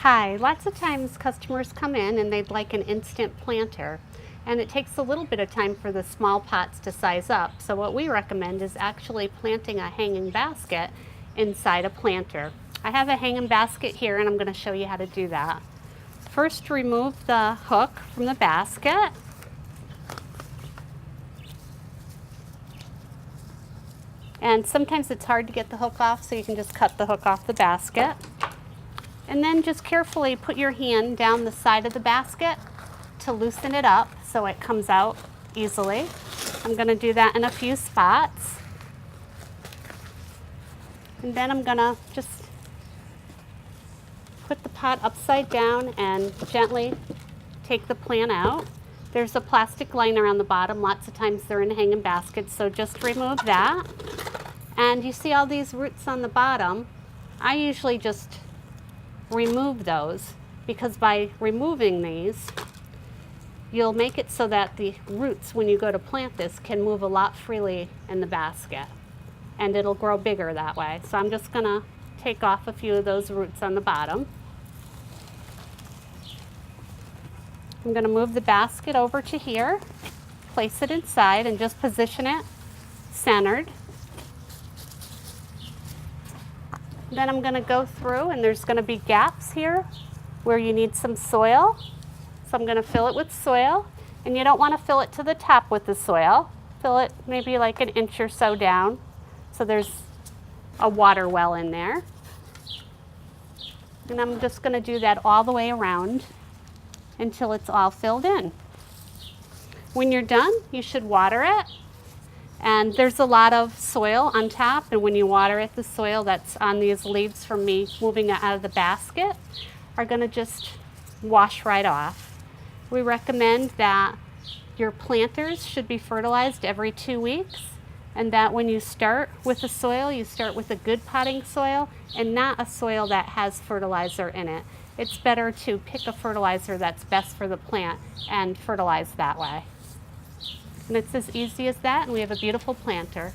Hi, lots of times customers come in and they'd like an instant planter, and it takes a little bit of time for the small pots to size up. So what we recommend is actually planting a hanging basket inside a planter. I have a hanging basket here and I'm going to show you how to do that. First, remove the hook from the basket. And sometimes it's hard to get the hook off, so you can just cut the hook off the basket. And then just carefully put your hand down the side of the basket to loosen it up so it comes out easily. I'm going to do that in a few spots. And then I'm going to just put the pot upside down and gently take the plant out. There's a plastic liner on the bottom. Lots of times they're in hanging baskets, so just remove that. And you see all these roots on the bottom. I usually just remove those because by removing these, you'll make it so that the roots, when you go to plant this, can move a lot freely in the basket, and it'll grow bigger that way. So I'm just gonna take off a few of those roots on the bottom. I'm gonna move the basket over to here, place it inside, and just position it centered. Then I'm going to go through, and there's going to be gaps here where you need some soil. So I'm going to fill it with soil, and you don't want to fill it to the top with the soil. Fill it maybe like an inch or so down, so there's a water well in there. And I'm just going to do that all the way around until it's all filled in. When you're done, you should water it. And there's a lot of soil on top, and when you water it, the soil that's on these leaves from me moving it out of the basket are going to just wash right off. We recommend that your planters should be fertilized every 2 weeks, and that when you start with the soil, you start with a good potting soil and not a soil that has fertilizer in it. It's better to pick a fertilizer that's best for the plant and fertilize that way. And it's as easy as that, and we have a beautiful planter.